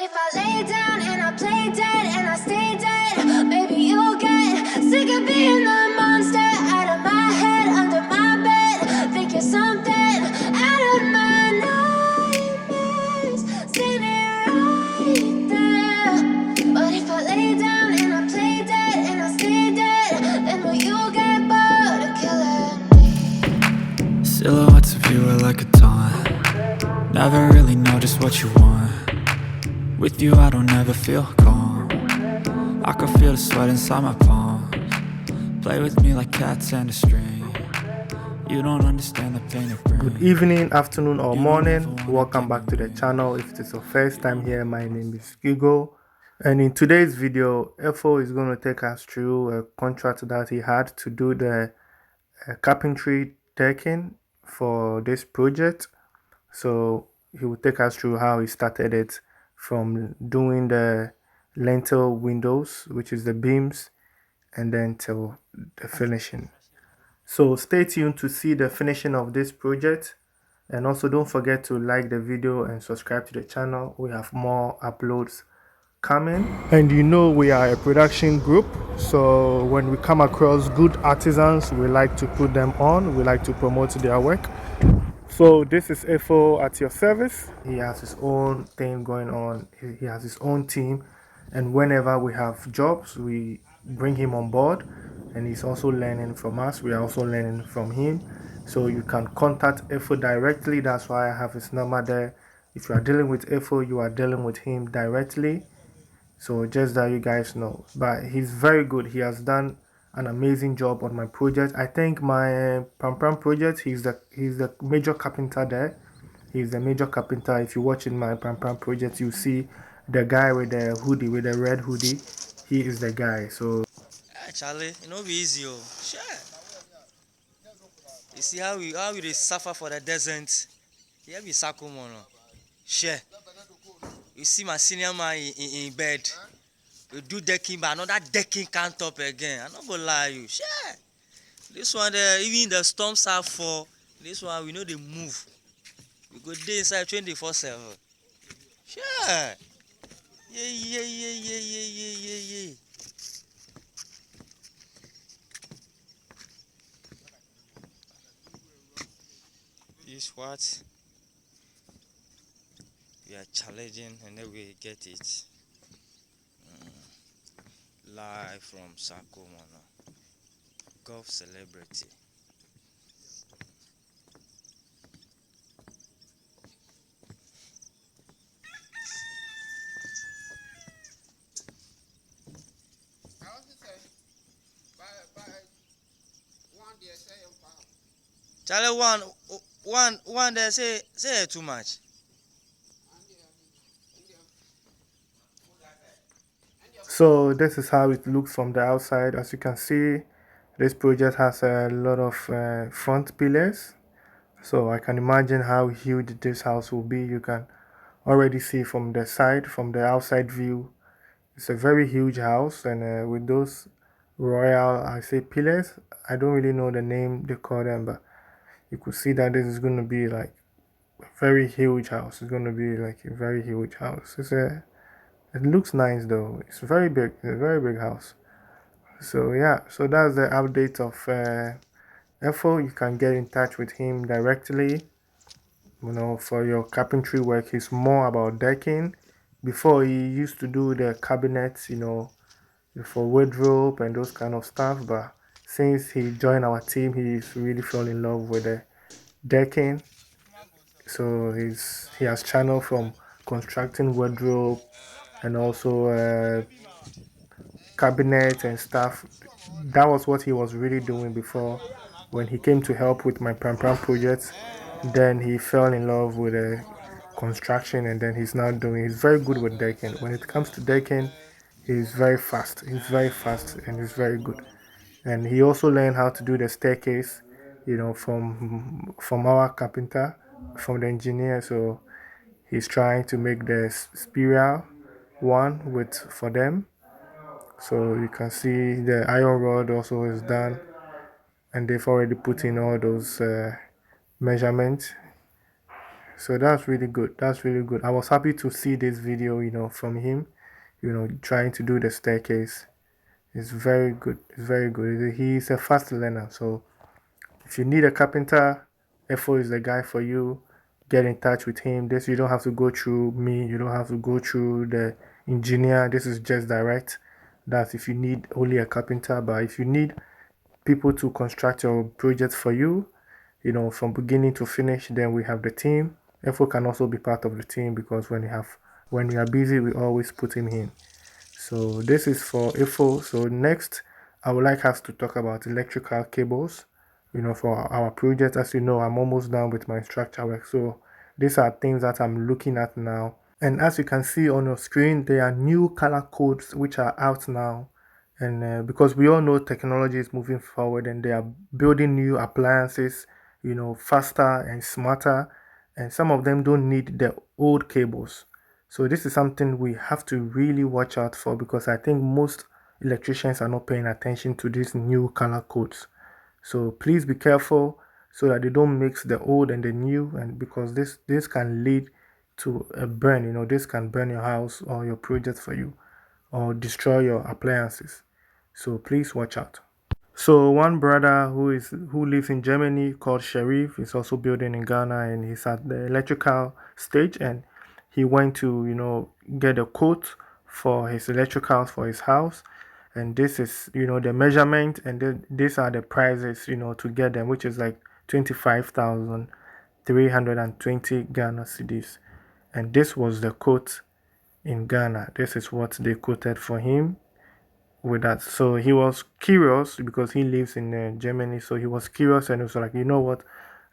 if I lay down and I play dead and I stay dead, maybe you'll get sick of being the monster out of my head, under my bed. Think you're something out of my nightmares, standing right there. But if I lay down and I play dead and I stay dead, then will you get bored of killing me? Silhouettes of you are like a taunt. Never really know just what you want. With you I don't ever feel calm. I can feel the sweat inside my palms. Play with me like cats and a string. You don't understand the pain it brings. Good evening, afternoon or morning. Welcome back to the channel. If it is your first time here, my name is G.P.G, and in today's video Efo is going to take us through a contract that he had to do the carpentry decking for this project. So he will take us through how he started it, from doing the lintel windows, which is the beams, and then till the finishing. So stay tuned to see the finishing of this project, and also don't forget to like the video and subscribe to the channel. We have more uploads coming, and you know we are a production group, so when we come across good artisans, we like to put them on, we like to promote their work. So this is Efo at your service. He has his own thing going on, he has his own team, and whenever we have jobs we bring him on board, and he's also learning from us, we are also learning from him. So you can contact Efo directly, that's why I have his number there. If you are dealing with Efo, you are dealing with him directly. So just that you guys know, but he's very good. He has done an amazing job on my project. I think my Pam project, he's the major carpenter there. He's the major carpenter. If you watch in my Pam project, you see the guy with the hoodie, with the red hoodie. He is the guy. So Charlie, it no be easy, oh. Sure. You see how we dey suffer for the desert. Here be Sakumono. Sure. You see my senior man in bed. We do decking, but another decking can't top again. I'm not gonna lie you. Sure. This one there, even the storms are for. This one we know they move. We go day inside 24/7. Sure. Yeah. This what we are challenging, and then we get it live from Sakumono, golf celebrity. Charlie, one they say too much. so this is how it looks from the outside. As you can see, this project has a lot of front pillars. So I can imagine how huge this house will be. You can already see from the side, from the outside view, it's a very huge house, and with those royal, I say pillars, I don't really know the name they call them, but you could see that this is going to be like a very huge house. It's going to be like a very huge house. It looks nice though. It's very big. It's a very big house. So yeah, so that's the update of Efo. You can get in touch with him directly, you know, for your carpentry work. He's more about decking. Before, he used to do the cabinets, you know, for wardrobe and those kind of stuff, but since he joined our team, he's really fell in love with the decking. So he has channel from constructing wardrobe and also cabinets and stuff. That was what he was really doing before. When he came to help with my Pram project, then he fell in love with construction, and then he's very good with decking. When it comes to decking, he's very fast. He's very fast and he's very good. And he also learned how to do the staircase, you know, from our carpenter, from the engineer. So he's trying to make the spiral one for them. So you can see the iron rod also is done, and they've already put in all those measurements. So that's really good. That's really good. I was happy to see this video, from him, trying to do the staircase. It's very good. It's very good. He's a fast learner. So if you need a carpenter, FO is the guy for you. Get in touch with him. This you don't have to go through me. You don't have to go through the engineer. This is just direct. That's if you need only a carpenter. But if you need people to construct your project for you, from beginning to finish, then we have the team. FO can also be part of the team because when we are busy, we always put him in. So this is for FO. So next, I would like us to talk about electrical cables, for our project. As you know, I'm almost done with my structure work. So these are things that I'm looking at now. And as you can see on your screen, there are new color codes which are out now. And because we all know technology is moving forward and they are building new appliances, faster and smarter. And some of them don't need the old cables. So this is something we have to really watch out for because I think most electricians are not paying attention to these new color codes. So please be careful so that they don't mix the old and the new, and because this can lead to a burn. This can burn your house or your project for you or destroy your appliances. So please watch out. So one brother who lives in Germany called Sharif is also building in Ghana, and he's at the electrical stage, and he went to get a quote for his electricals for his house, and this is the measurement, and then these are the prices to get them, which is like 25,320 Ghana cedis, and this was the quote in Ghana. This is what they quoted for him with that. So he was curious because he lives in Germany. So he was curious and he was like, what?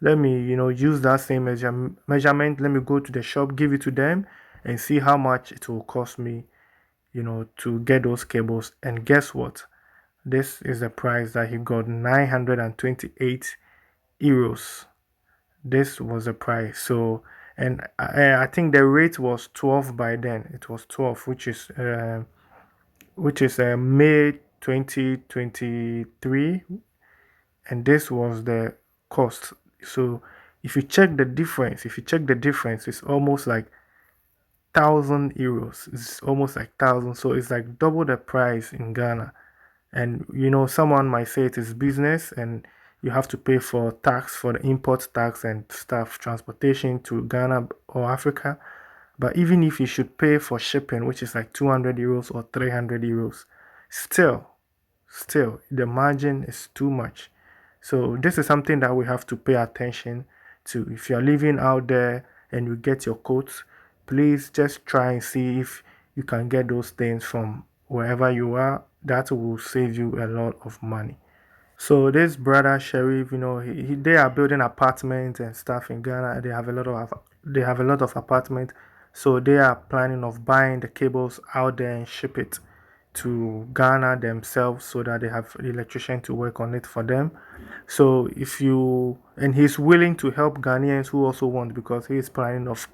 Let me, use that same measurement. Let me go to the shop, give it to them, and see how much it will cost me, to get those cables. And guess what? This is the price that he got: 928 euros. This was the price. So, and I think the rate was 12 by then. It was 12, which is May 2023, and this was the cost. So if you check the difference, it's almost like 1,000 euros. It's almost like 1,000. So it's like double the price in Ghana. And someone might say it is business, and you have to pay for tax, for the import tax and stuff, transportation to Ghana or Africa. But even if you should pay for shipping, which is like 200 euros or 300 euros, still the margin is too much. So this is something that we have to pay attention to. If you're living out there and you get your quotes, please just try and see if you can get those things from wherever you are. That will save you a lot of money. So this brother Sharif, they are building apartments and stuff in Ghana. They have a lot of apartments, so they are planning of buying the cables out there and ship it to Ghana themselves, so that they have an electrician to work on it for them. So and he's willing to help Ghanaians who also want, because he is planning of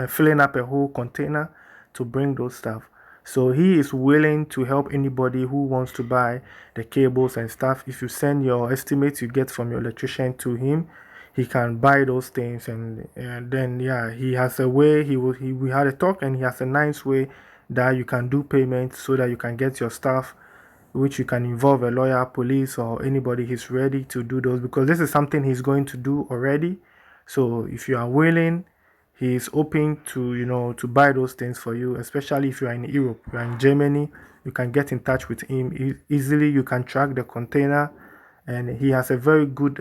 filling up a whole container to bring those stuff. So he is willing to help anybody who wants to buy the cables and stuff. If you send your estimates you get from your electrician to him, he can buy those things, and then he has a way. We had a talk, and he has a nice way that you can do payments so that you can get your stuff, which you can involve a lawyer, police, or anybody. He's ready to do those because this is something he's going to do already. So if you are willing, he is open to to buy those things for you, especially if you are in Europe, you are in Germany. You can get in touch with him easily. You can track the container, and he has a very good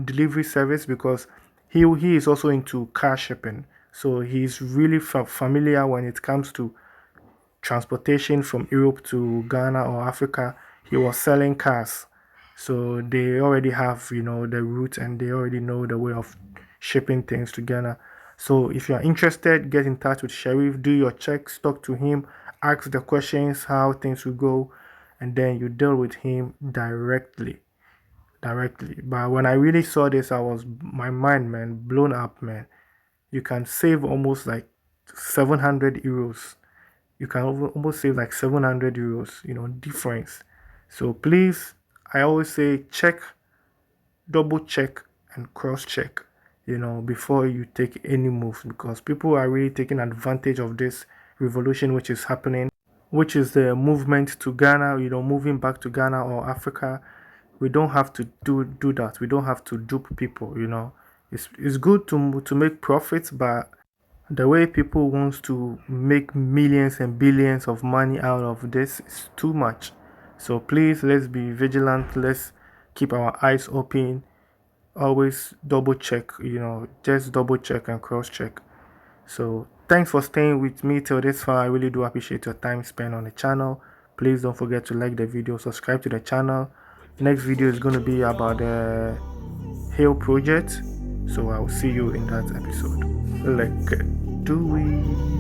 delivery service because he is also into car shipping. So he's really familiar when it comes to transportation from Europe to Ghana or Africa. He was selling cars. So they already have, the route, and they already know the way of shipping things to Ghana. So if you are interested, get in touch with Sharif, do your checks, talk to him, ask the questions, how things will go, and then you deal with him directly. But when I really saw this, my mind, man, blown up, man. You can save almost like 700 euros. You can almost save like 700 euros, difference. So please, I always say check, double check, and cross check. before you take any moves, because people are really taking advantage of this revolution which is happening, which is the movement to Ghana, moving back to Ghana or Africa. We don't have to do that. We don't have to dupe people. It's good to make profits, but the way people wants to make millions and billions of money out of this is too much. So please, let's be vigilant. Let's keep our eyes open. Always double check, just double check and cross check. So thanks for staying with me till this far. I really do appreciate your time spent on the channel. Please don't forget to like the video, subscribe to the channel. Next video is going to be about the Hill project. So I'll see you in that episode. Let's do it.